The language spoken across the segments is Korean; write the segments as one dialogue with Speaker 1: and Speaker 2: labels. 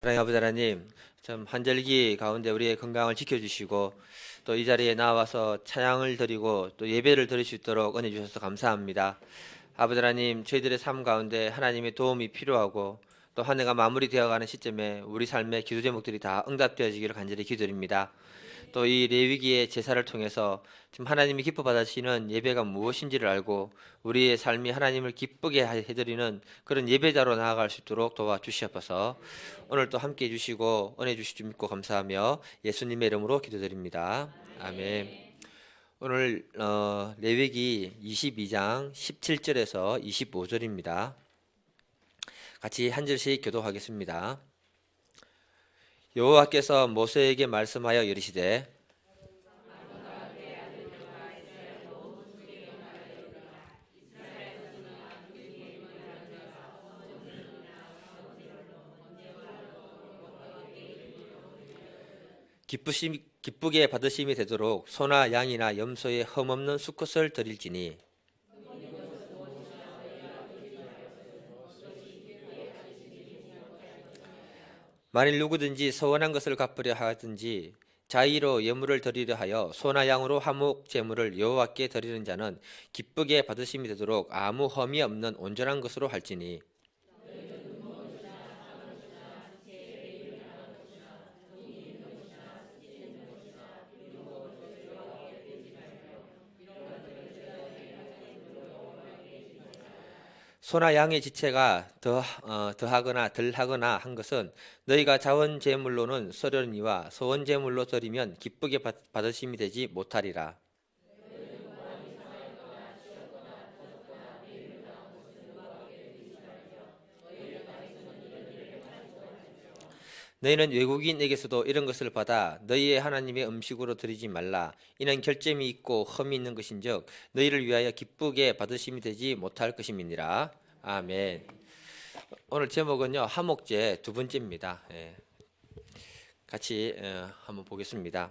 Speaker 1: 사랑의 아버지 하나님, 참 한절기 가운데 우리의 건강을 지켜주시고 또 이 자리에 나와서 찬양을 드리고 또 예배를 드릴 수 있도록 은혜 주셔서 감사합니다. 아버지 하나님, 저희들의 삶 가운데 하나님의 도움이 필요하고 또 한 해가 마무리되어가는 시점에 우리 삶의 기도 제목들이 다 응답되어지기를 간절히 기도드립니다. 또 이 레위기의 제사를 통해서 지금 하나님이 기뻐 받으시는 예배가 무엇인지를 알고 우리의 삶이 하나님을 기쁘게 해드리는 그런 예배자로 나아갈 수 있도록 도와주시옵소서. 오늘 또 함께 해주시고 은혜 주실 줄 믿고 감사하며 예수님의 이름으로 기도드립니다. 아멘. 오늘 레위기 22장 17절에서 25절입니다. 같이 한 절씩 교독하겠습니다. 여호와께서 모세에게 말씀하여 이르시되 기쁘게 받으심이 되도록 소나 양이나 염소의 흠없는 수컷을 드릴지니 만일 누구든지 서원한 것을 갚으려 하든지 자의로 예물을 드리려 하여 소나 양으로 화목 제물을 여호와께 드리는 자는 기쁘게 받으심이 되도록 아무 흠이 없는 온전한 것으로 할지니 소나 양의 지체가 더하거나 덜하거나 한 것은 너희가 자원 제물로는 서려니와 소원 제물로 드리면 기쁘게 받으심이 되지 못하리라. 너희는 외국인에게서도 이런 것을 받아 너희의 하나님의 음식으로 드리지 말라. 이는 결점이 있고 흠이 있는 것인즉 너희를 위하여 기쁘게 받으심이 되지 못할 것임이니라. 아멘. 오늘 제목은요, 화목제 두 번째입니다. 같이 한번 보겠습니다.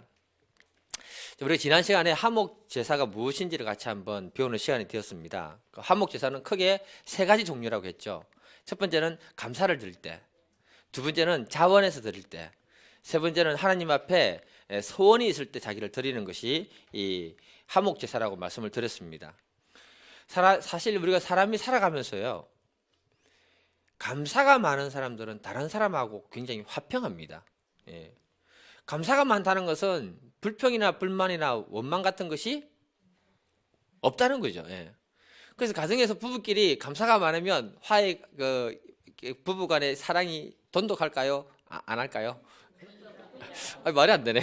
Speaker 1: 우리가 지난 시간에 화목 제사가 무엇인지를 같이 한번 배우는 시간이 되었습니다. 화목 제사는 크게 세 가지 종류라고 했죠. 첫 번째는 감사를 드릴 때, 두 번째는 자원해서 드릴 때, 세 번째는 하나님 앞에 소원이 있을 때 자기를 드리는 것이 이 화목 제사라고 말씀을 드렸습니다. 사실 우리가 사람이 살아가면서요, 감사가 많은 사람들은 다른 사람하고 굉장히 화평합니다. 감사가 많다는 것은 불평이나 불만이나 원망 같은 것이 없다는 거죠. 그래서 가정에서 부부끼리 감사가 많으면 부부간의 사랑이 돈독할까요? 안 할까요? 말이 안 되네.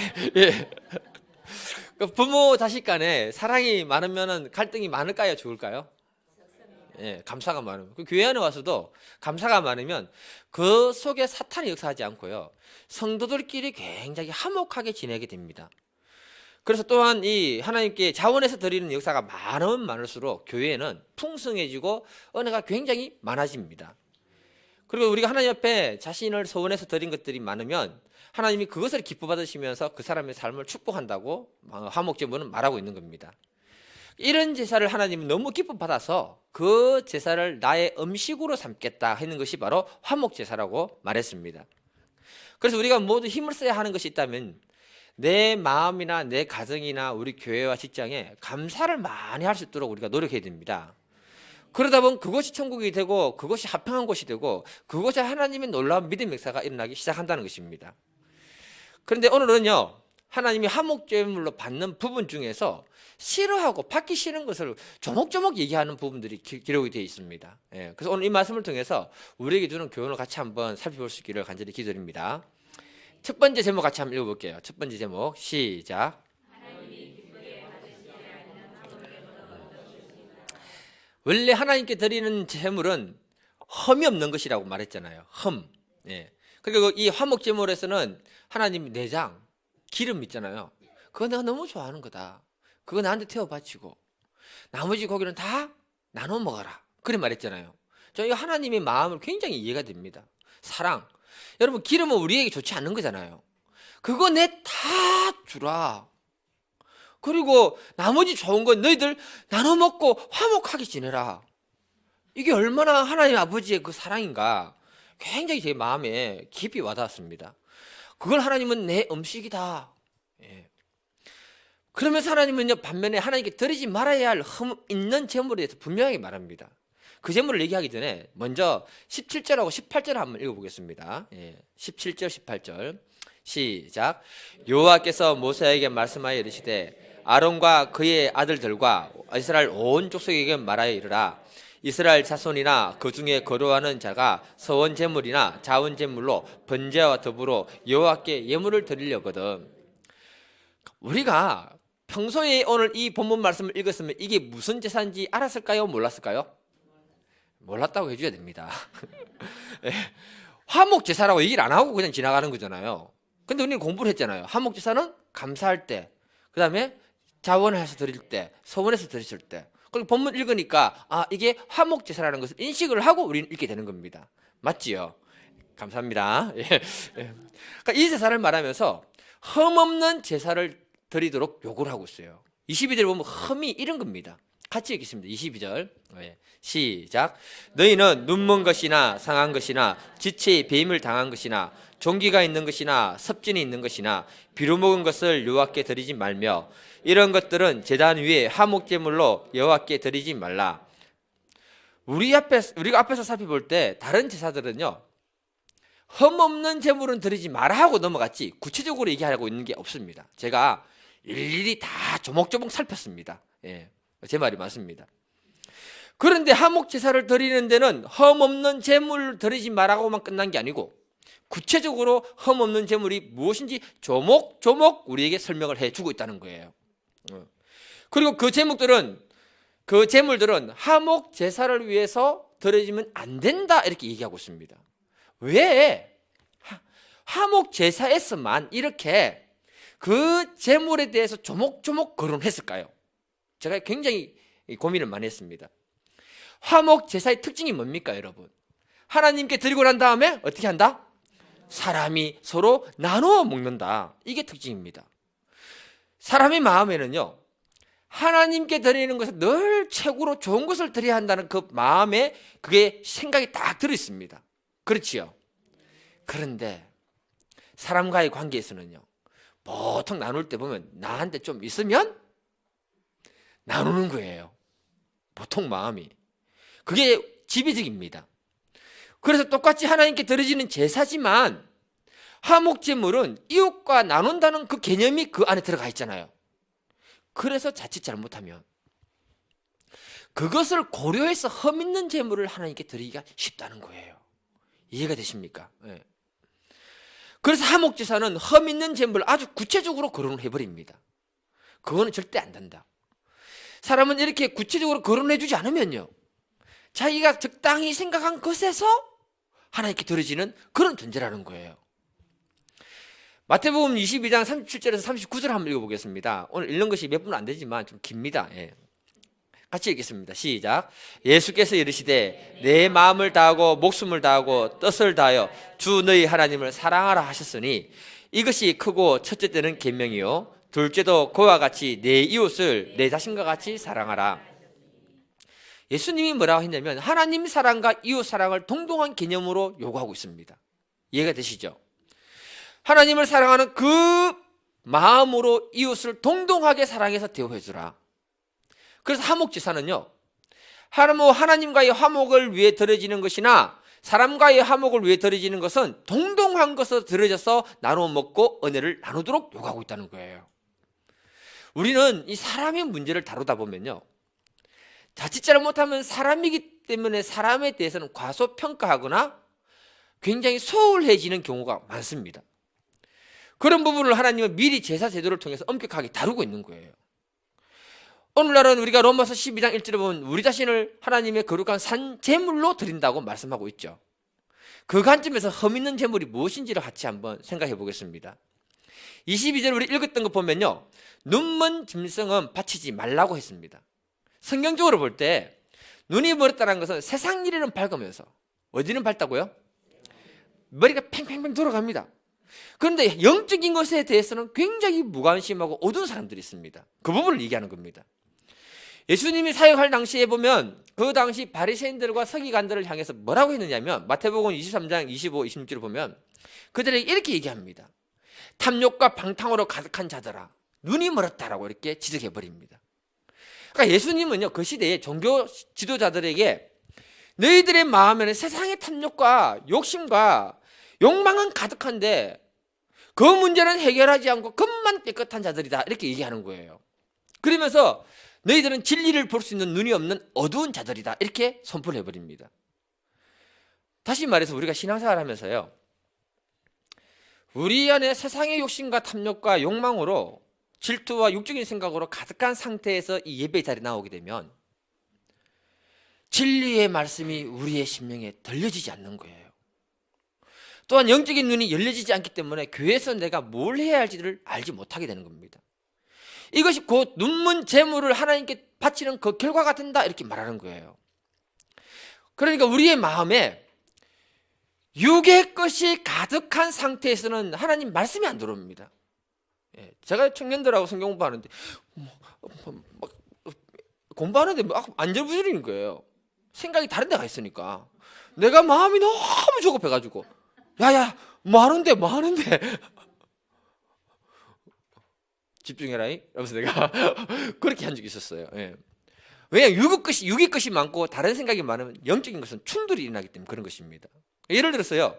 Speaker 1: 부모 자식 간에 사랑이 많으면 갈등이 많을까요? 적을까요? 감사가 많으면. 교회 안에 와서도 감사가 많으면 그 속에 사탄이 역사하지 않고요, 성도들끼리 굉장히 화목하게 지내게 됩니다. 그래서 또한 이 하나님께 자원해서 드리는 역사가 많으면 많을수록 교회에는 풍성해지고 은혜가 굉장히 많아집니다. 그리고 우리가 하나님 앞에 자신을 소원해서 드린 것들이 많으면 하나님이 그것을 기뻐 받으시면서 그 사람의 삶을 축복한다고 화목제물은 말하고 있는 겁니다. 이런 제사를 하나님은 너무 기뻐 받아서 그 제사를 나의 음식으로 삼겠다 하는 것이 바로 화목제사라고 말했습니다. 그래서 우리가 모두 힘을 써야 하는 것이 있다면 내 마음이나 내 가정이나 우리 교회와 직장에 감사를 많이 할 수 있도록 우리가 노력해야 됩니다. 그러다 보면 그것이 천국이 되고 그것이 화평한 곳이 되고 그곳에 하나님의 놀라운 믿음 역사가 일어나기 시작한다는 것입니다. 그런데 오늘은요, 하나님이 화목제물로 받는 부분 중에서 싫어하고 받기 싫은 것을 조목조목 얘기하는 부분들이 기록이 되어 있습니다. 그래서 오늘 이 말씀을 통해서 우리에게 주는 교훈을 같이 한번 살펴볼 수 있기를 간절히 기도드립니다. 첫 번째 제목 같이 한번 읽어볼게요. 첫 번째 제목 시작. 원래 하나님께 드리는 제물은 흠이 없는 것이라고 말했잖아요. 흠. 그리고 이 화목제물에서는 하나님 내장, 기름 있잖아요. 그거 내가 너무 좋아하는 거다. 그거 나한테 태워 바치고 나머지 고기는 다 나눠 먹어라. 그래 말했잖아요. 저 이거 하나님의 마음을 굉장히 이해가 됩니다. 사랑. 여러분, 기름은 우리에게 좋지 않는 거잖아요. 그거 내 다 주라. 그리고 나머지 좋은 건 너희들 나눠 먹고 화목하게 지내라. 이게 얼마나 하나님 아버지의 그 사랑인가. 굉장히 제 마음에 깊이 와닿았습니다. 그걸 하나님은 내 음식이다. 예. 그러면서 하나님은요, 반면에 하나님께 드리지 말아야 할 흠 있는 재물에 대해서 분명하게 말합니다. 그 재물을 얘기하기 전에 먼저 17절하고 18절 한번 읽어보겠습니다. 예. 17절 18절 시작. 여호와께서 모세에게 말씀하여 이르시되 아론과 그의 아들들과 이스라엘 온 족속에게 말하여 이르라. 이스라엘 자손이나 그 중에 거류하는 자가 서원 제물이나 자원 제물로 번제와 더불어 여호와께 예물을 드리려거든. 우리가 평소에 오늘 이 본문 말씀을 읽었으면 이게 무슨 제사인지 알았을까요? 몰랐을까요? 몰랐다고 해줘야 됩니다. 화목 제사라고 얘기를 안 하고 그냥 지나가는 거잖아요. 근데 우리는 공부를 했잖아요. 화목 제사는 감사할 때, 그 다음에 자원해서 드릴 때, 서원해서 드렸을 때. 그리고 본문 읽으니까 이게 화목 제사라는 것을 인식을 하고 우리는 읽게 되는 겁니다. 맞지요? 감사합니다. 예. 그러니까 이 제사를 말하면서 흠없는 제사를 드리도록 요구를 하고 있어요. 22절 보면 흠이 이런 겁니다. 같이 읽겠습니다. 22절 시작. 너희는 눈먼 것이나 상한 것이나 지체에 배임을 당한 것이나 종기가 있는 것이나 섭진이 있는 것이나 비루 먹은 것을 여호와께 드리지 말며 이런 것들은 제단 위에 화목제물로 여호와께 드리지 말라. 우리가 앞에서 살펴볼 때 다른 제사들은요, 흠없는 제물은 드리지 마라 하고 넘어갔지 구체적으로 얘기하고 있는 게 없습니다. 제가 일일이 다 조목조목 살폈습니다. 예, 제 말이 맞습니다. 그런데 화목 제사를 드리는 데는 흠없는 제물을 드리지 말라고만 끝난 게 아니고 구체적으로 흠없는 제물이 무엇인지 조목조목 우리에게 설명을 해주고 있다는 거예요. 그리고 그 제물들은 화목 제사를 위해서 드려지면 안 된다 이렇게 얘기하고 있습니다. 왜 화목 제사에서만 이렇게 그 제물에 대해서 조목조목 거론했을까요? 제가 굉장히 고민을 많이 했습니다. 화목 제사의 특징이 뭡니까, 여러분? 하나님께 드리고 난 다음에 어떻게 한다? 사람이 서로 나누어 먹는다. 이게 특징입니다. 사람의 마음에는요, 하나님께 드리는 것을 늘 최고로 좋은 것을 드려야 한다는 그 마음에 그게 생각이 딱 들어있습니다. 그렇지요? 그런데 사람과의 관계에서는요, 보통 나눌 때 보면 나한테 좀 있으면 나누는 거예요. 보통 마음이. 그게 지배적입니다. 그래서 똑같이 하나님께 드려지는 제사지만 화목제물은 이웃과 나눈다는 그 개념이 그 안에 들어가 있잖아요. 그래서 자칫 잘못하면 그것을 고려해서 흠 있는 제물을 하나님께 드리기가 쉽다는 거예요. 이해가 되십니까? 네. 그래서 화목제사는 흠 있는 제물을 아주 구체적으로 거론을 해버립니다. 그거는 절대 안 된다. 사람은 이렇게 구체적으로 거론해 주지 않으면요, 자기가 적당히 생각한 것에서 하나님께 드려지는 그런 존재라는 거예요. 마태복음 22장 37절에서 39절 한번 읽어보겠습니다. 오늘 읽는 것이 몇 분 안 되지만 좀 깁니다. 예. 같이 읽겠습니다. 시작. 예수께서 이르시되 내 마음을 다하고 목숨을 다하고 뜻을 다하여 주 너희 하나님을 사랑하라 하셨으니 이것이 크고 첫째 때는 계명이요 둘째도 그와 같이 내 이웃을 내 자신과 같이 사랑하라. 예수님이 뭐라고 했냐면 하나님 사랑과 이웃 사랑을 동등한 개념으로 요구하고 있습니다. 이해가 되시죠? 하나님을 사랑하는 그 마음으로 이웃을 동등하게 사랑해서 대우해 주라. 그래서 화목제사는요, 하나님과의 화목을 위해 드려지는 것이나 사람과의 화목을 위해 드려지는 것은 동등한 것으로 드려져서 나누어 먹고 은혜를 나누도록 요구하고 있다는 거예요. 우리는 이 사람의 문제를 다루다 보면요, 자칫 잘못하면 사람이기 때문에 사람에 대해서는 과소평가하거나 굉장히 소홀해지는 경우가 많습니다. 그런 부분을 하나님은 미리 제사 제도를 통해서 엄격하게 다루고 있는 거예요. 오늘날은 우리가 로마서 12장 1절에 보면 우리 자신을 하나님의 거룩한 산 제물로 드린다고 말씀하고 있죠. 그 관점에서 흠 있는 제물이 무엇인지를 같이 한번 생각해 보겠습니다. 22절 우리 읽었던 거 보면요, 눈먼 짐승은 바치지 말라고 했습니다. 성경적으로 볼 때 눈이 멀었다는 것은 세상 일에는 밝으면서 어디는 밝다고요? 머리가 팽팽팽 돌아갑니다. 그런데 영적인 것에 대해서는 굉장히 무관심하고 어두운 사람들이 있습니다. 그 부분을 얘기하는 겁니다. 예수님이 사역할 당시에 보면 그 당시 바리새인들과 서기관들을 향해서 뭐라고 했느냐면 마태복음 23장 25, 26절을 보면 그들에게 이렇게 얘기합니다. 탐욕과 방탕으로 가득한 자들아 눈이 멀었다라고 이렇게 지적해 버립니다. 그러니까 예수님은요 그 시대의 종교 지도자들에게 너희들의 마음에는 세상의 탐욕과 욕심과 욕망은 가득한데 그 문제는 해결하지 않고 겉만 깨끗한 자들이다 이렇게 얘기하는 거예요. 그러면서 너희들은 진리를 볼 수 있는 눈이 없는 어두운 자들이다 이렇게 선포를 해버립니다. 다시 말해서 우리가 신앙생활 하면서요 우리 안에 세상의 욕심과 탐욕과 욕망으로 질투와 육적인 생각으로 가득한 상태에서 이 예배 자리에 나오게 되면 진리의 말씀이 우리의 심령에 들려지지 않는 거예요. 또한 영적인 눈이 열려지지 않기 때문에 교회에서 내가 뭘 해야 할지를 알지 못하게 되는 겁니다. 이것이 곧 눈먼 재물을 하나님께 바치는 그 결과 같은다 이렇게 말하는 거예요. 그러니까 우리의 마음에 육의 것이 가득한 상태에서는 하나님 말씀이 안 들어옵니다. 제가 청년들하고 성경 공부하는데 공부하는데 안절부절인 거예요. 생각이 다른 데가 있으니까 내가 마음이 너무 조급해가지고 야야 뭐 하는데 집중해라 이러면서 내가 그렇게 한 적이 있었어요. 왜냐하면 육의 것이 많고 다른 생각이 많으면 영적인 것은 충돌이 일어나기 때문에 그런 것입니다. 예를 들어서요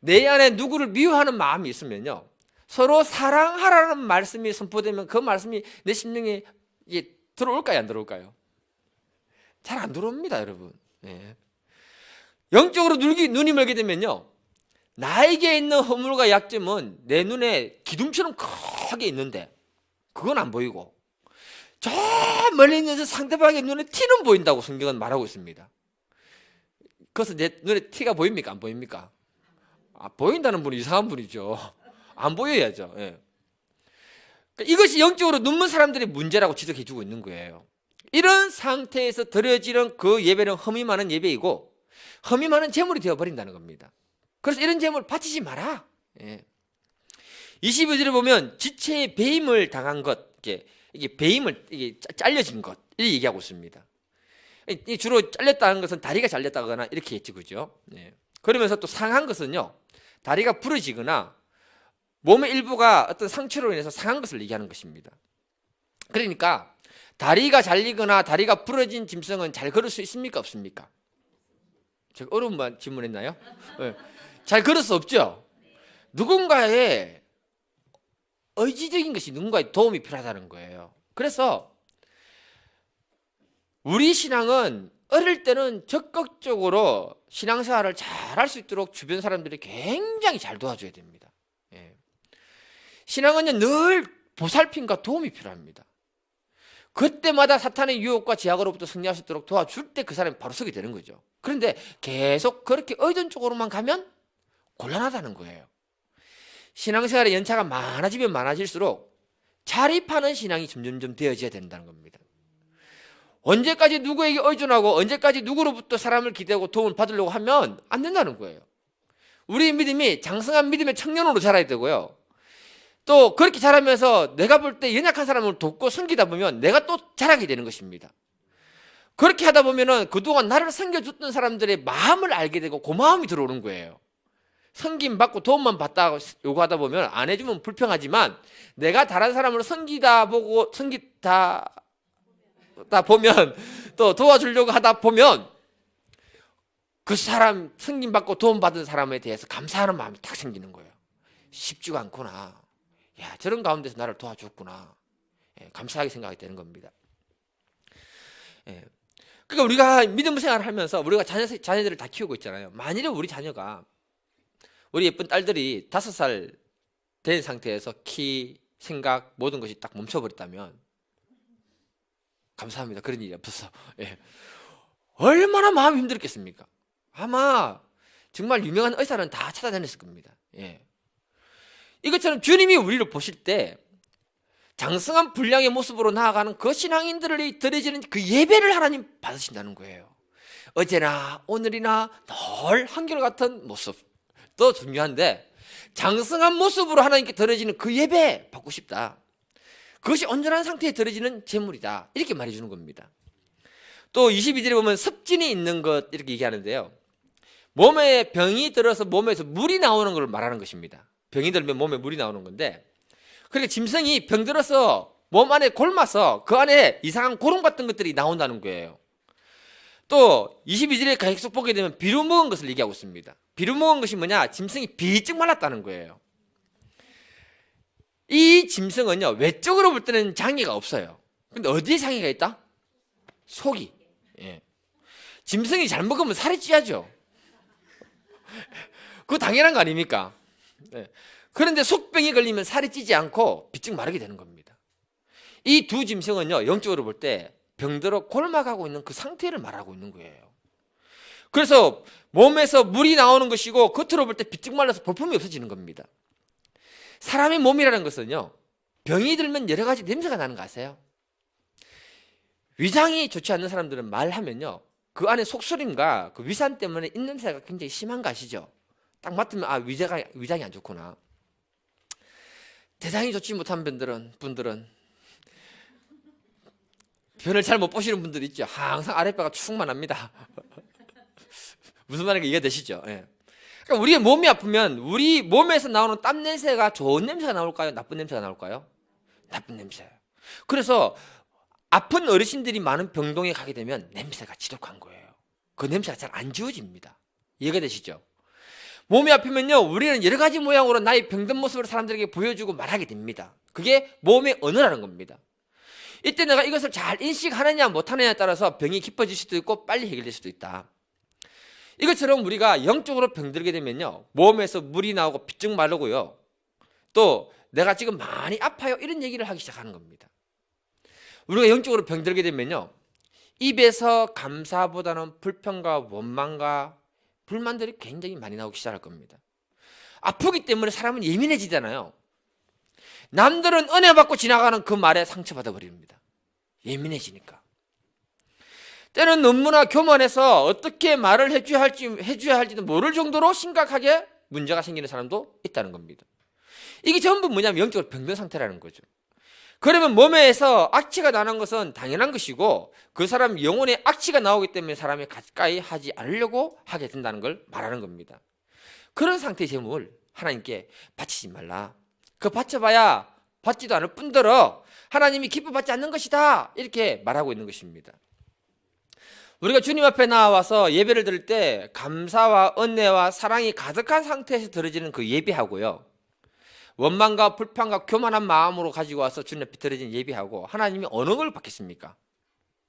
Speaker 1: 내 안에 누구를 미워하는 마음이 있으면요 서로 사랑하라는 말씀이 선포되면 그 말씀이 내 심령에 들어올까요 안 들어올까요? 잘 안 들어옵니다 여러분. 영적으로 눈이 멀게 되면요 나에게 있는 허물과 약점은 내 눈에 기둥처럼 크게 있는데 그건 안 보이고 저 멀리 있는 상대방의 눈에 티는 보인다고 성경은 말하고 있습니다. 그래서 내 눈에 티가 보입니까 안 보입니까? 보인다는 분이 이상한 분이죠. 안 보여야죠. 그러니까 이것이 영적으로 눈먼 사람들의 문제라고 지적해 주고 있는 거예요. 이런 상태에서 드려지는 그 예배는 흠이 많은 예배이고 흠이 많은 제물이 되어버린다는 겁니다. 그래서 이런 제물 바치지 마라. 22절에 보면 지체의 배임을 당한 것, 이게 배임을 잘려진 것 이렇게 얘기하고 있습니다. 주로 잘렸다는 것은 다리가 잘렸다거나 이렇게 했지 그죠? 그러면서 또 상한 것은요 다리가 부러지거나 몸의 일부가 어떤 상처로 인해서 상한 것을 얘기하는 것입니다. 그러니까 다리가 잘리거나 다리가 부러진 짐승은 잘 걸을 수 있습니까 없습니까? 제가 어려운 말 질문했나요? 잘 걸을 수 없죠. 누군가의 의지적인 것이 누군가의 도움이 필요하다는 거예요. 그래서 우리 신앙은 어릴 때는 적극적으로 신앙생활을 잘 할 수 있도록 주변 사람들이 굉장히 잘 도와줘야 됩니다. 신앙은 늘 보살핌과 도움이 필요합니다. 그때마다 사탄의 유혹과 제약으로부터 승리할 수 있도록 도와줄 때 그 사람이 바로 서게 되는 거죠. 그런데 계속 그렇게 의존적으로만 가면 곤란하다는 거예요. 신앙생활의 연차가 많아지면 많아질수록 자립하는 신앙이 점점점 되어져야 된다는 겁니다. 언제까지 누구에게 의존하고 언제까지 누구로부터 사람을 기대하고 도움을 받으려고 하면 안 된다는 거예요. 우리의 믿음이 장성한 믿음의 청년으로 자라야 되고요. 또 그렇게 자라면서 내가 볼 때 연약한 사람을 돕고 섬기다 보면 내가 또 자라게 되는 것입니다. 그렇게 하다 보면은 그동안 나를 섬겨줬던 사람들의 마음을 알게 되고 고마움이 들어오는 거예요. 섬김 받고 도움만 받다 요구하다 보면 안 해주면 불평하지만 내가 다른 사람을 섬기다 보면 또 도와주려고 하다 보면 그 사람 섬김 받고 도움 받은 사람에 대해서 감사하는 마음이 딱 생기는 거예요. 쉽지가 않구나. 야, 저런 가운데서 나를 도와줬구나. 감사하게 생각이 되는 겁니다. 그러니까 우리가 믿음 생활을 하면서 우리가 자녀들을 다 키우고 있잖아요. 만일에 우리 자녀가 우리 예쁜 딸들이 5살 된 상태에서 키, 생각 모든 것이 딱 멈춰버렸다면 감사합니다. 그런 일이 없어서 얼마나 마음이 힘들었겠습니까? 아마 정말 유명한 의사는 다 찾아다녔을 겁니다. 이것처럼 주님이 우리를 보실 때 장성한 분량의 모습으로 나아가는 그 신앙인들이 드려지는 그 예배를 하나님 받으신다는 거예요. 어제나 오늘이나 늘 한결같은 모습도 중요한데 장성한 모습으로 하나님께 드려지는 그 예배 받고 싶다. 그것이 온전한 상태에 드려지는 제물이다. 이렇게 말해주는 겁니다. 또 22절에 보면 습진이 있는 것 이렇게 얘기하는데요. 몸에 병이 들어서 몸에서 물이 나오는 걸 말하는 것입니다. 병이 들면 몸에 물이 나오는 건데, 그러니까 짐승이 병 들어서 몸 안에 골마서 그 안에 이상한 고름 같은 것들이 나온다는 거예요. 또 22절에 계속 보게 되면 비루 먹은 것을 얘기하고 있습니다. 비루 먹은 것이 뭐냐? 짐승이 비쭉 말랐다는 거예요. 이 짐승은요, 외적으로 볼 때는 장애가 없어요. 근데 어디에 장애가 있다? 속이. 예. 짐승이 잘 먹으면 살이 찌야죠. 그거 당연한 거 아닙니까? 예. 그런데 속병이 걸리면 살이 찌지 않고 비쭉 마르게 되는 겁니다. 이 두 짐승은요, 영적으로 볼 때 병들어 골마가고 있는 그 상태를 말하고 있는 거예요. 그래서 몸에서 물이 나오는 것이고 겉으로 볼 때 비쭉 말라서 볼품이 없어지는 겁니다. 사람의 몸이라는 것은요, 병이 들면 여러 가지 냄새가 나는 거 아세요? 위장이 좋지 않는 사람들은 말하면요, 그 안에 속쓰림과 그 위산 때문에 입냄새가 굉장히 심한 거 아시죠? 딱 맡으면 아, 위장이 안 좋구나. 대장이 좋지 못한 분들은 변을 잘 못 보시는 분들 있죠. 항상 아랫배가 축만 합니다. 무슨 말인지 이해되시죠? 예. 그러니까 우리의 몸이 아프면 우리 몸에서 나오는 땀 냄새가 좋은 냄새가 나올까요? 나쁜 냄새가 나올까요? 나쁜 냄새예요. 그래서 아픈 어르신들이 많은 병동에 가게 되면 냄새가 지독한 거예요. 그 냄새가 잘 안 지워집니다. 이해가 되시죠? 몸이 아프면요, 우리는 여러 가지 모양으로 나의 병든 모습을 사람들에게 보여주고 말하게 됩니다. 그게 몸의 언어라는 겁니다. 이때 내가 이것을 잘 인식하느냐 못하느냐에 따라서 병이 깊어질 수도 있고 빨리 해결될 수도 있다. 이것처럼 우리가 영적으로 병들게 되면요, 몸에서 물이 나오고 비쭉 마르고요, 또 내가 지금 많이 아파요 이런 얘기를 하기 시작하는 겁니다. 우리가 영적으로 병들게 되면요, 입에서 감사보다는 불평과 원망과 불만들이 굉장히 많이 나오기 시작할 겁니다. 아프기 때문에 사람은 예민해지잖아요. 남들은 은혜 받고 지나가는 그 말에 상처받아 버립니다. 예민해지니까. 때는 너무나 교만해서 어떻게 말을 해줘야 할지도 모를 정도로 심각하게 문제가 생기는 사람도 있다는 겁니다. 이게 전부 뭐냐면 영적으로 병든 상태라는 거죠. 그러면 몸에서 악취가 나는 것은 당연한 것이고, 그 사람 영혼에 악취가 나오기 때문에 사람이 가까이 하지 않으려고 하게 된다는 걸 말하는 겁니다. 그런 상태의 제물 하나님께 바치지 말라. 그거 바쳐봐야 받지도 않을 뿐더러 하나님이 기뻐받지 않는 것이다, 이렇게 말하고 있는 것입니다. 우리가 주님 앞에 나와서 예배를 드릴 때 감사와 은혜와 사랑이 가득한 상태에서 드려지는 그 예배하고요, 원망과 불평과 교만한 마음으로 가지고 와서 주님 앞에 드려진 예배하고 하나님이 어느 걸 받겠습니까?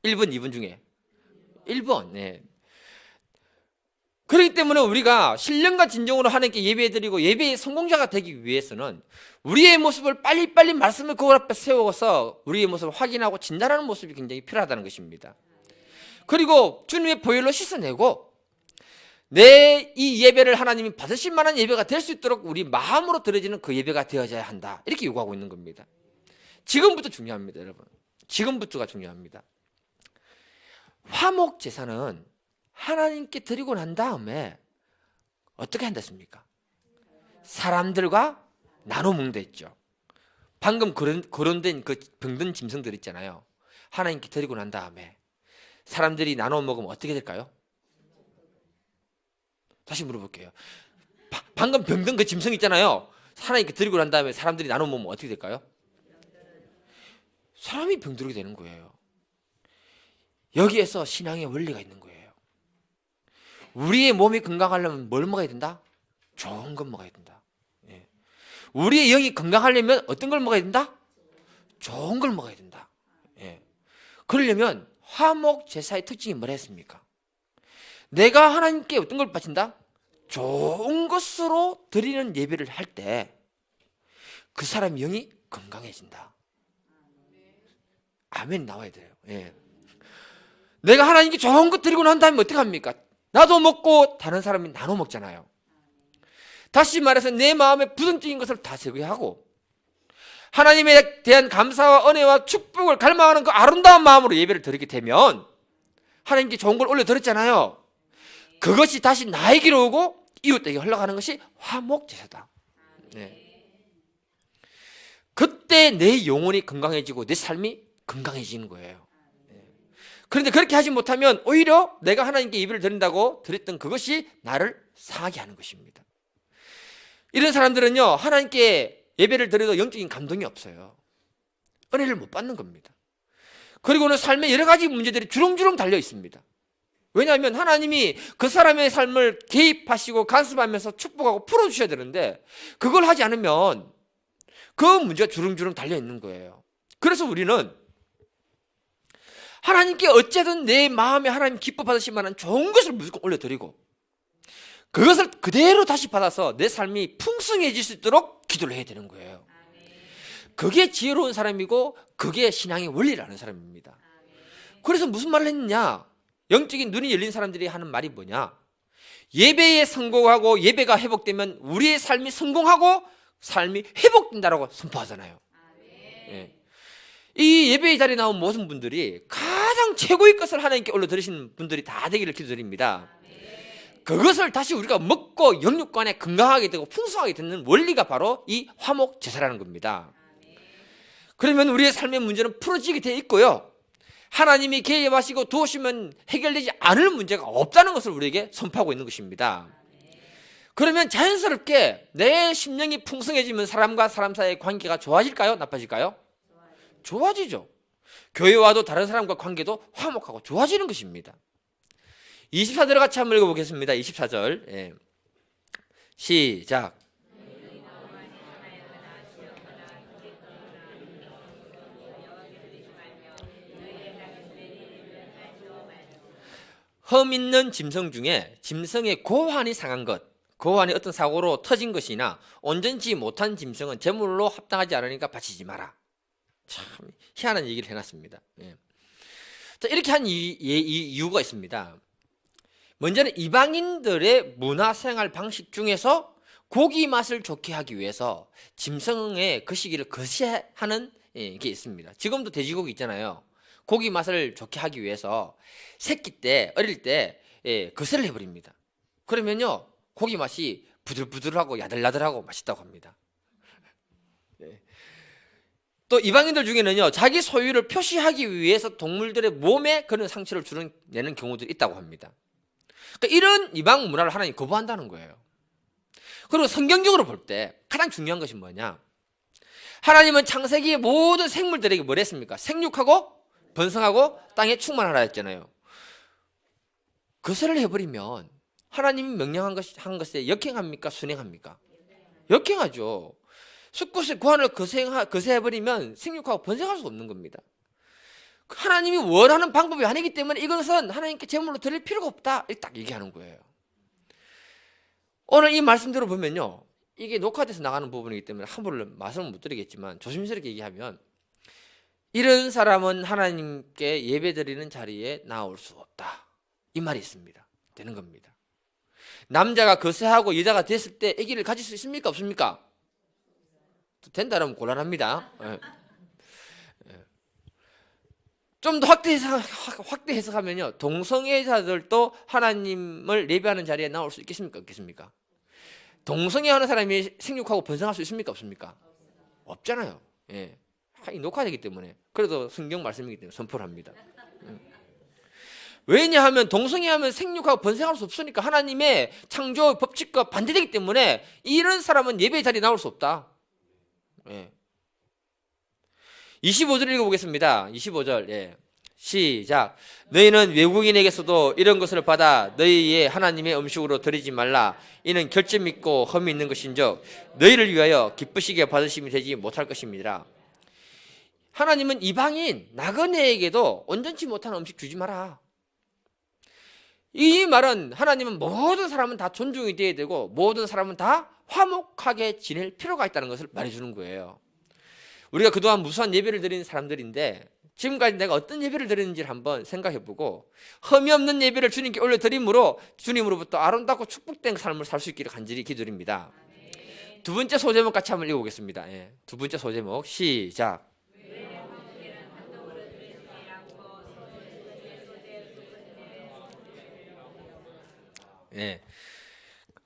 Speaker 1: 1번, 2번 중에 1번. 네. 그렇기 때문에 우리가 신령과 진정으로 하나님께 예배드리고 예배의 성공자가 되기 위해서는 우리의 모습을 빨리빨리 말씀을 거울 앞에 세워서 우리의 모습을 확인하고 진단하는 모습이 굉장히 필요하다는 것입니다. 그리고 주님의 보혈로 씻어내고 내 이 예배를 하나님이 받으실 만한 예배가 될 수 있도록 우리 마음으로 드려지는 그 예배가 되어져야 한다, 이렇게 요구하고 있는 겁니다. 지금부터 중요합니다, 여러분. 지금부터가 중요합니다. 화목 제사는 하나님께 드리고 난 다음에 어떻게 한댔습니까? 사람들과 나눠 먹는다 했죠. 방금 거론된 그 병든 짐승들 있잖아요. 하나님께 드리고 난 다음에 사람들이 나눠 먹으면 어떻게 될까요? 다시 물어볼게요. 방금 병든 그 짐승 있잖아요. 하나님께 드리고 난 다음에 사람들이 나눠 먹으면 어떻게 될까요? 사람이 병들게 되는 거예요. 여기에서 신앙의 원리가 있는 거예요. 우리의 몸이 건강하려면 뭘 먹어야 된다? 좋은 것 먹어야 된다. 예. 우리의 영이 건강하려면 어떤 걸 먹어야 된다? 좋은 걸 먹어야 된다. 예. 그러려면 화목 제사의 특징이 뭐라 했습니까? 내가 하나님께 어떤 걸 바친다? 좋은 것으로 드리는 예배를 할 때 그 사람 영이 건강해진다. 아멘 나와야 돼요. 예. 내가 하나님께 좋은 것 드리고 난 다음에 어떻게 합니까? 나도 먹고 다른 사람이 나눠 먹잖아요. 다시 말해서 내 마음에 부정적인 것을 다 제거하고 하나님에 대한 감사와 은혜와 축복을 갈망하는 그 아름다운 마음으로 예배를 드리게 되면 하나님께 좋은 걸 올려드렸잖아요. 그것이 다시 나에게로 오고 이웃에게 흘러가는 것이 화목제사다. 네. 그때 내 영혼이 건강해지고 내 삶이 건강해지는 거예요. 그런데 그렇게 하지 못하면 오히려 내가 하나님께 예배를 드린다고 드렸던 그것이 나를 상하게 하는 것입니다. 이런 사람들은요, 하나님께 예배를 드려도 영적인 감동이 없어요. 은혜를 못 받는 겁니다. 그리고는 삶에 여러 가지 문제들이 주렁주렁 달려 있습니다. 왜냐하면 하나님이 그 사람의 삶을 개입하시고 간섭하면서 축복하고 풀어주셔야 되는데 그걸 하지 않으면 그 문제가 주렁주렁 달려 있는 거예요. 그래서 우리는 하나님께 어쨌든 내 마음에 하나님 기뻐 받으실 만한 좋은 것을 무조건 올려드리고 그것을 그대로 다시 받아서 내 삶이 풍성해질 수 있도록 기도를 해야 되는 거예요. 그게 지혜로운 사람이고 그게 신앙의 원리라는 사람입니다. 그래서 무슨 말을 했느냐? 영적인 눈이 열린 사람들이 하는 말이 뭐냐? 예배에 성공하고 예배가 회복되면 우리의 삶이 성공하고 삶이 회복된다라고 선포하잖아요. 예. 이 예배의 자리에 나온 모든 분들이 가장 최고의 것을 하나님께 올려드리신 분들이 다 되기를 기도드립니다. 그것을 다시 우리가 먹고 영육간에 건강하게 되고 풍성하게 되는 원리가 바로 이 화목 제사라는 겁니다. 그러면 우리의 삶의 문제는 풀어지게 되어 있고요, 하나님이 개입하시고 도우시면 해결되지 않을 문제가 없다는 것을 우리에게 선포하고 있는 것입니다. 그러면 자연스럽게 내 심령이 풍성해지면 사람과 사람 사이의 관계가 좋아질까요? 나빠질까요? 좋아지죠. 교회와도 다른 사람과 관계도 화목하고 좋아지는 것입니다. 24절을 같이 한번 읽어보겠습니다. 24절. 예. 시작. 흠 있는 짐승 중에 짐승의 고환이 상한 것, 고환이 어떤 사고로 터진 것이나 온전치 못한 짐승은 제물로 합당하지 않으니까 바치지 마라. 참 희한한 얘기를 해놨습니다. 예. 자, 이렇게 한 이유가 있습니다. 먼저는 이방인들의 문화생활 방식 중에서 고기 맛을 좋게 하기 위해서 짐승의 그 시기를 거시하는 게 있습니다. 지금도 돼지고기 있잖아요. 고기 맛을 좋게 하기 위해서 새끼 때, 어릴 때 거세를 해버립니다. 그러면요, 고기 맛이 부들부들하고 야들야들하고 맛있다고 합니다. 또 이방인들 중에는요, 자기 소유를 표시하기 위해서 동물들의 몸에 그런 상처를 내는 경우도 있다고 합니다. 그러니까 이런 이방 문화를 하나님 거부한다는 거예요. 그리고 성경적으로 볼 때 가장 중요한 것이 뭐냐? 하나님은 창세기의 모든 생물들에게 뭘 했습니까? 생육하고 번성하고 땅에 충만하라 했잖아요. 거세를 해버리면 하나님이 명령한 것에 역행합니까? 순행합니까? 역행하죠. 숫곳의 구한을 거세해버리면 생육하고 번성할 수 없는 겁니다. 하나님이 원하는 방법이 아니기 때문에 이것은 하나님께 제물로 드릴 필요가 없다, 딱 얘기하는 거예요. 오늘 이 말씀대로 보면요, 이게 녹화돼서 나가는 부분이기 때문에 함부로 말씀을 못 드리겠지만 조심스럽게 얘기하면 이런 사람은 하나님께 예배드리는 자리에 나올 수 없다, 이 말이 있습니다. 되는 겁니다. 남자가 거세하고 여자가 됐을 때 아기를 가질 수 있습니까? 없습니까? 된다면 곤란합니다. 좀 더 확대 해석하면요, 동성애자들도 하나님을 예배하는 자리에 나올 수 있겠습니까? 없겠습니까? 동성애하는 사람이 생육하고 번성할 수 있습니까? 없습니까? 없잖아요. 예. 녹화되기 때문에. 그래도 성경 말씀이기 때문에 선포를 합니다. 왜냐하면 동성애하면 생육하고 번성할 수 없으니까 하나님의 창조 법칙과 반대되기 때문에 이런 사람은 예배의 자리에 나올 수 없다. 예. 25절 읽어보겠습니다. 25절. 예. 시작. 너희는 외국인에게서도 이런 것을 받아 너희의 하나님의 음식으로 드리지 말라. 이는 결점 있고 흠이 있는 것인즉 너희를 위하여 기쁘시게 받으심이 되지 못할 것입니다. 하나님은 이방인 나그네에게도 온전치 못한 음식 주지 마라. 이 말은 하나님은 모든 사람은 다 존중이 되어야 되고 모든 사람은 다 화목하게 지낼 필요가 있다는 것을 말해주는 거예요. 우리가 그동안 무수한 예배를 드리는 사람들인데 지금까지 내가 어떤 예배를 드렸는지를 한번 생각해보고 흠이 없는 예배를 주님께 올려드림으로 주님으로부터 아름답고 축복된 삶을 살 수 있기를 간절히 기도드립니다. 두 번째 소제목 같이 한번 읽어보겠습니다. 예. 두 번째 소제목 시작. 예.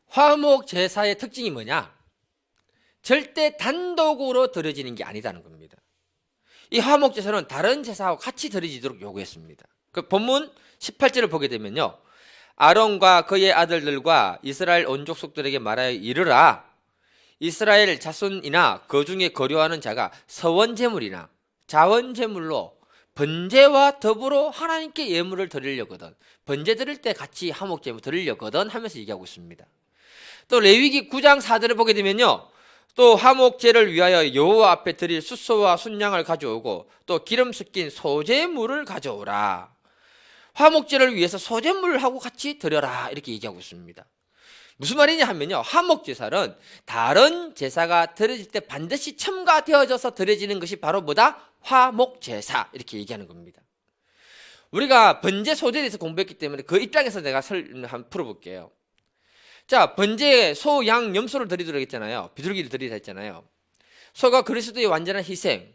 Speaker 1: 화목 제사의 특징이 뭐냐? 절대 단독으로 드려지는 게 아니다는 겁니다. 이 화목제사는 다른 제사하고 같이 드려지도록 요구했습니다. 그 본문 18절을 보게 되면요, 아론과 그의 아들들과 이스라엘 온 족속들에게 말하여 이르라. 이스라엘 자손이나 그 중에 거류하는 자가 서원제물이나 자원제물로 번제와 더불어 하나님께 예물을 드리려거든, 번제 드릴 때 같이 화목제물 드리려거든 하면서 얘기하고 있습니다. 또 레위기 9장 4절을 보게 되면요, 또 화목제를 위하여 여호와 앞에 드릴 숫소와 순양을 가져오고 또 기름 섞인 소제물을 가져오라. 화목제를 위해서 소제물하고 같이 드려라, 이렇게 얘기하고 있습니다. 무슨 말이냐 하면요, 화목제사는 다른 제사가 드려질 때 반드시 첨가되어져서 드려지는 것이 바로 뭐다? 화목제사, 이렇게 얘기하는 겁니다. 우리가 번제 소제에 대해서 공부했기 때문에 그 입장에서 내가 한번 풀어볼게요. 자, 번제에 소, 양, 염소를 드리도록 했잖아요. 비둘기를 드리다 했잖아요. 소가 그리스도의 완전한 희생,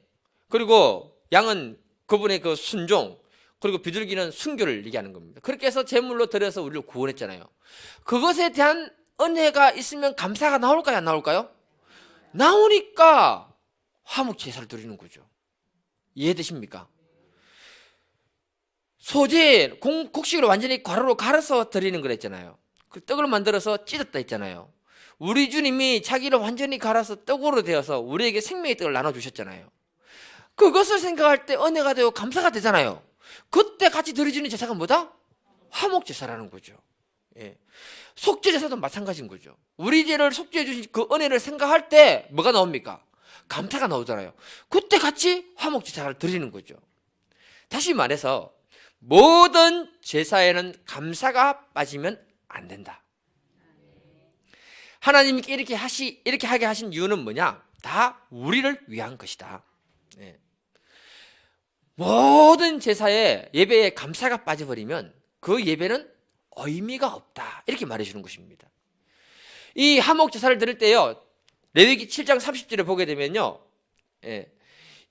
Speaker 1: 그리고 양은 그분의 그 순종, 그리고 비둘기는 순교를 얘기하는 겁니다. 그렇게 해서 제물로 드려서 우리를 구원했잖아요. 그것에 대한 은혜가 있으면 감사가 나올까요, 안 나올까요? 나오니까 화목제사를 드리는 거죠. 이해되십니까? 소제, 곡식을 완전히 가루로 갈아서 드리는 거랬잖아요. 그 떡을 만들어서 찢었다 했잖아요. 우리 주님이 자기를 완전히 갈아서 떡으로 되어서 우리에게 생명의 떡을 나눠주셨잖아요. 그것을 생각할 때 은혜가 되고 감사가 되잖아요. 그때 같이 드려지는 제사가 뭐다? 화목제사라는 거죠. 예. 속죄제사도 마찬가지인 거죠. 우리 죄를 속죄해 주신 그 은혜를 생각할 때 뭐가 나옵니까? 감사가 나오잖아요. 그때 같이 화목제사를 드리는 거죠. 다시 말해서 모든 제사에는 감사가 빠지면 안 된다. 하나님께 이렇게 하게 하신 이유는 뭐냐? 다 우리를 위한 것이다. 예. 모든 제사에 예배에 감사가 빠져버리면 그 예배는 의미가 없다, 이렇게 말해주는 것입니다. 이 화목제사를 드릴 때요, 레위기 7장 30절에 보게 되면요, 예,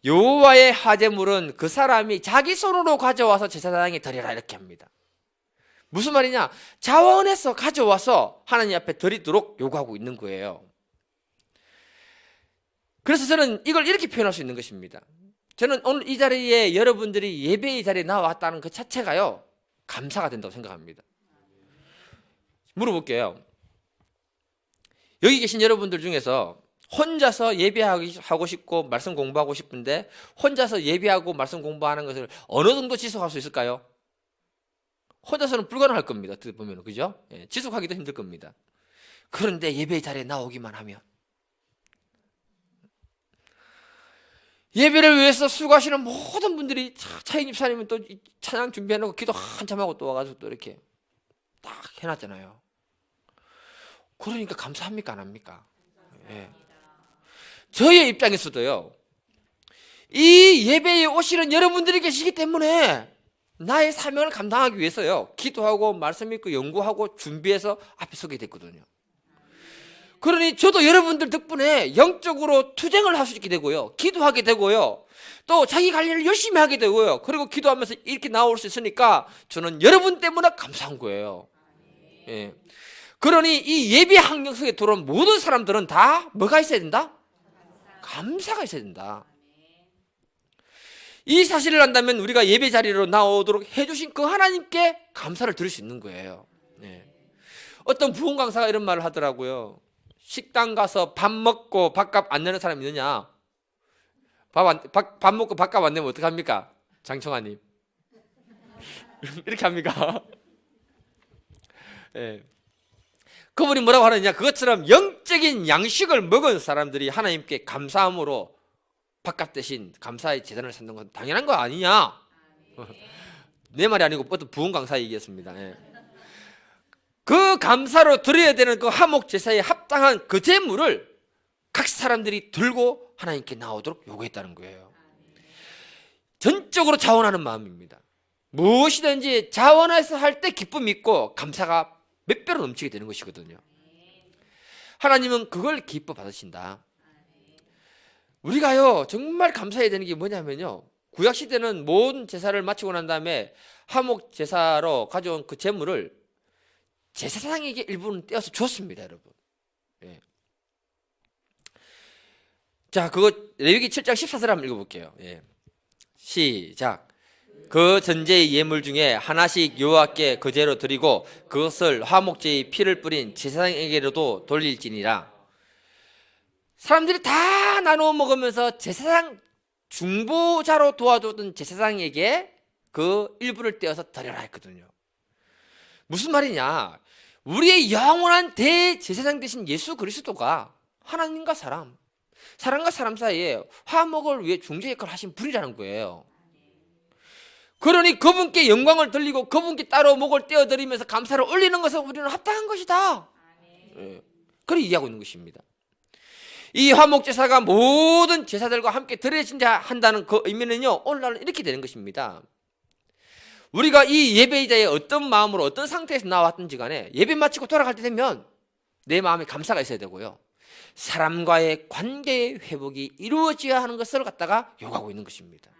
Speaker 1: 여호와의 화제물은 그 사람이 자기 손으로 가져와서 제사장에 드리라, 이렇게 합니다. 무슨 말이냐? 자원해서 가져와서 하나님 앞에 드리도록 요구하고 있는 거예요. 그래서 저는 이걸 이렇게 표현할 수 있는 것입니다. 저는 오늘 이 자리에 여러분들이 예배의 자리에 나왔다는 그 자체가요, 감사가 된다고 생각합니다. 물어볼게요. 여기 계신 여러분들 중에서 혼자서 예배하고 싶고 말씀 공부하고 싶은데 혼자서 예배하고 말씀 공부하는 것을 어느 정도 지속할 수 있을까요? 혼자서는 불가능할 겁니다. 어떻게 보면, 그죠? 예, 지속하기도 힘들 겁니다. 그런데 예배의 자리에 나오기만 하면, 예배를 위해서 수고하시는 모든 분들이, 차인 집사님은 또 찬양 준비해놓고 기도 한참 하고 또 와가지고 또 이렇게 딱 해놨잖아요. 그러니까 감사합니까, 안 합니까? 예. 저의 입장에서도요, 이 예배에 오시는 여러분들이 계시기 때문에 나의 사명을 감당하기 위해서요, 기도하고 말씀 읽고 연구하고 준비해서 앞에 서게 됐거든요. 그러니 저도 여러분들 덕분에 영적으로 투쟁을 할 수 있게 되고요, 기도하게 되고요, 또 자기 관리를 열심히 하게 되고요, 그리고 기도하면서 이렇게 나올 수 있으니까 저는 여러분 때문에 감사한 거예요. 예. 그러니 이 예배 환경 속에 들어온 모든 사람들은 다 뭐가 있어야 된다? 감사가 있어야 된다. 이 사실을 안다면 우리가 예배 자리로 나오도록 해주신 그 하나님께 감사를 드릴 수 있는 거예요. 예. 어떤 부흥 강사가 이런 말을 하더라고요. 식당 가서 밥 먹고 밥값 안 내는 사람 있느냐? 밥 먹고 밥값 안 내면 어떡합니까? 장청아님. 이렇게 합니까? 예. 그분이 뭐라고 하느냐? 그것처럼 영적인 양식을 먹은 사람들이 하나님께 감사함으로 밥값 대신 감사의 제단을 쌓는 건 당연한 거 아니냐? 내 말이 아니고 어떤 부흥 강사 얘기였습니다. 예. 그 감사로 드려야 되는 그 화목 제사에 합당한 그 제물을 각 사람들이 들고 하나님께 나오도록 요구했다는 거예요. 전적으로 자원하는 마음입니다. 무엇이든지 자원해서 할 때 기쁨이 있고 감사가 몇 배로 넘치게 되는 것이거든요. 하나님은 그걸 기뻐 받으신다. 우리가요, 정말 감사해야 되는 게 뭐냐면요, 구약시대는 모든 제사를 마치고 난 다음에 화목 제사로 가져온 그 제물을 제사장에게 일부는 떼어서 줬습니다, 여러분. 예. 자, 그거 레위기 7장 14절 한번 읽어볼게요. 예. 시작. 그 전제의 예물 중에 하나씩 여호와께 거제로 드리고 그것을 화목제의 피를 뿌린 제사장에게로도 돌릴지니라. 사람들이 다 나누어 먹으면서 제사장 중보자로 도와줬던 제사장에게 그 일부를 떼어서 드려라 했거든요. 무슨 말이냐? 우리의 영원한 대제사장 되신 예수 그리스도가 하나님과 사람과 사람 사이에 화목을 위해 중재 역할을 하신 분이라는 거예요. 그러니 그분께 영광을 돌리고 그분께 따로 목을 떼어드리면서 감사를 올리는 것은 우리는 합당한 것이다. 그렇게 이해하고 있는 것입니다. 이 화목제사가 모든 제사들과 함께 드려진다 한다는 그 의미는요, 오늘날은 이렇게 되는 것입니다. 우리가 이 예배자의 어떤 마음으로 어떤 상태에서 나왔든지 간에 예배 마치고 돌아갈 때 되면 내 마음에 감사가 있어야 되고요, 사람과의 관계의 회복이 이루어져야 하는 것을 갖다가 요구하고 있는 것입니다.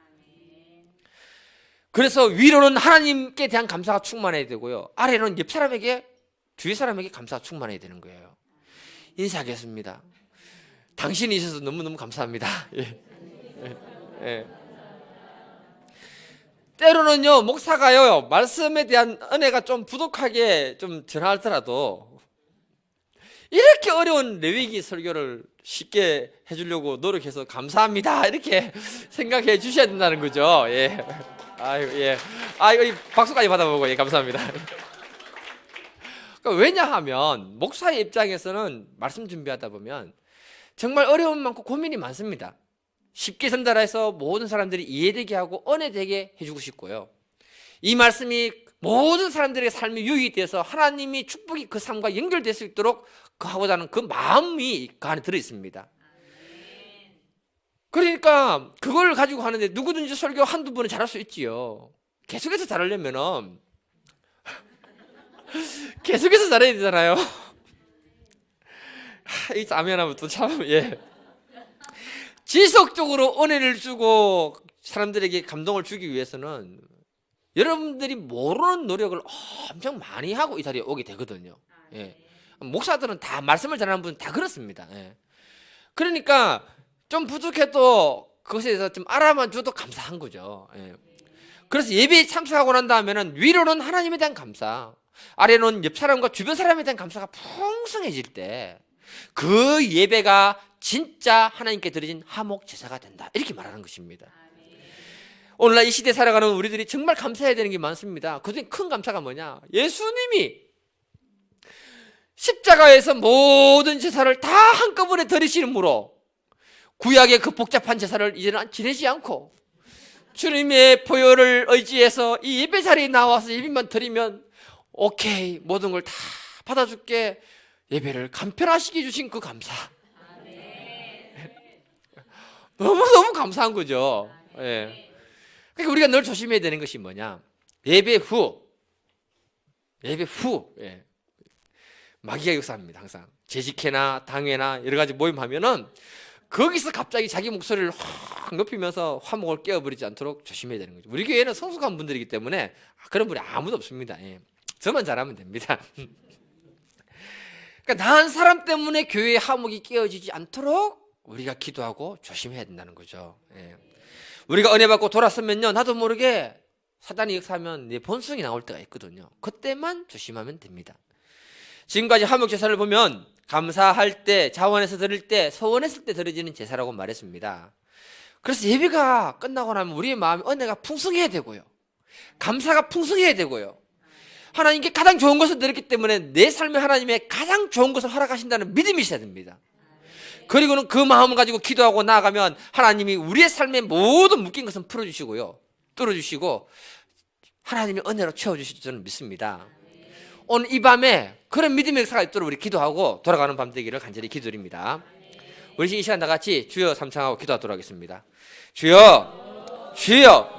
Speaker 1: 그래서 위로는 하나님께 대한 감사가 충만해야 되고요, 아래는 옆 사람에게, 주위 사람에게 감사가 충만해야 되는 거예요. 인사하겠습니다. 당신이 있어서 너무너무 감사합니다. 예. 예. 때로는요, 목사가요, 말씀에 대한 은혜가 좀 부족하게 좀 전하더라도 이렇게 어려운 레위기 설교를 쉽게 해주려고 노력해서 감사합니다, 이렇게 생각해 주셔야 된다는 거죠. 예. 아유, 예. 아이고, 박수까지 받아보고, 예, 감사합니다. 그러니까 왜냐하면, 목사의 입장에서는 말씀 준비하다 보면 정말 어려움 많고 고민이 많습니다. 쉽게 전달해서 모든 사람들이 이해되게 하고 은혜되게 해주고 싶고요, 이 말씀이 모든 사람들의 삶에 유익이 돼서 하나님이 축복이 그 삶과 연결될 수 있도록 하고자 하는 그 마음이 그 안에 들어있습니다. 그러니까 그걸 가지고 하는데 누구든지 설교 한두 번은 잘할 수 있지요. 계속해서 잘하려면은 계속해서 잘해야 되잖아요. 이 아멘하면 또 참, 예. 지속적으로 은혜를 주고 사람들에게 감동을 주기 위해서는 여러분들이 모르는 노력을 엄청 많이 하고 이 자리에 오게 되거든요. 예. 목사들은 다 말씀을 전하는 분은 다 그렇습니다. 예. 그러니까 좀 부족해도 그것에 대해서 좀 알아만 줘도 감사한 거죠. 예. 그래서 예배에 참석하고 난 다음에는 위로는 하나님에 대한 감사, 아래는 옆 사람과 주변 사람에 대한 감사가 풍성해질 때 그 예배가 진짜 하나님께 드려진 화목 제사가 된다, 이렇게 말하는 것입니다. 오늘날 이 시대에 살아가는 우리들이 정말 감사해야 되는 게 많습니다. 그중에 큰 감사가 뭐냐? 예수님이 십자가에서 모든 제사를 다 한꺼번에 드리심으로 구약의 그 복잡한 제사를 이제는 지내지 않고 주님의 보혈을 의지해서 이 예배 자리에 나와서 예배만 드리면 오케이, 모든 걸 다 받아줄게, 예배를 간편하시게 해주신 그 감사. 너무너무 감사한 거죠. 예. 그러니까 우리가 늘 조심해야 되는 것이 뭐냐? 예배 후, 예. 마귀가 역사합니다. 항상 재직회나 당회나 여러 가지 모임하면은 거기서 갑자기 자기 목소리를 확 높이면서 화목을 깨어버리지 않도록 조심해야 되는 거죠. 우리 교회는 성숙한 분들이기 때문에 그런 분이 아무도 없습니다. 예. 저만 잘하면 됩니다. 그러니까 나한 사람 때문에 교회의 화목이 깨어지지 않도록 우리가 기도하고 조심해야 된다는 거죠. 예. 우리가 은혜 받고 돌았으면요, 나도 모르게 사단이 역사하면 내 본성이 나올 때가 있거든요. 그때만 조심하면 됩니다. 지금까지 화목 제사를 보면 감사할 때, 자원해서 드릴 때, 서원했을 때 드려지는 제사라고 말했습니다. 그래서 예배가 끝나고 나면 우리의 마음에 은혜가 풍성해야 되고요, 감사가 풍성해야 되고요, 하나님께 가장 좋은 것을 드렸기 때문에 내 삶에 하나님의 가장 좋은 것을 허락하신다는 믿음이 있어야 됩니다. 그리고는 그 마음을 가지고 기도하고 나아가면 하나님이 우리의 삶의 모든 묶인 것은 풀어주시고요, 뚫어주시고 하나님의 은혜로 채워주실 줄 저는 믿습니다. 오늘 이 밤에 그런 믿음의 역사가 있도록 우리 기도하고 돌아가는 밤 되기를 간절히 기도드립니다. 우리 이 시간 다 같이 주여 삼창하고 기도하도록 하겠습니다. 주여, 주여,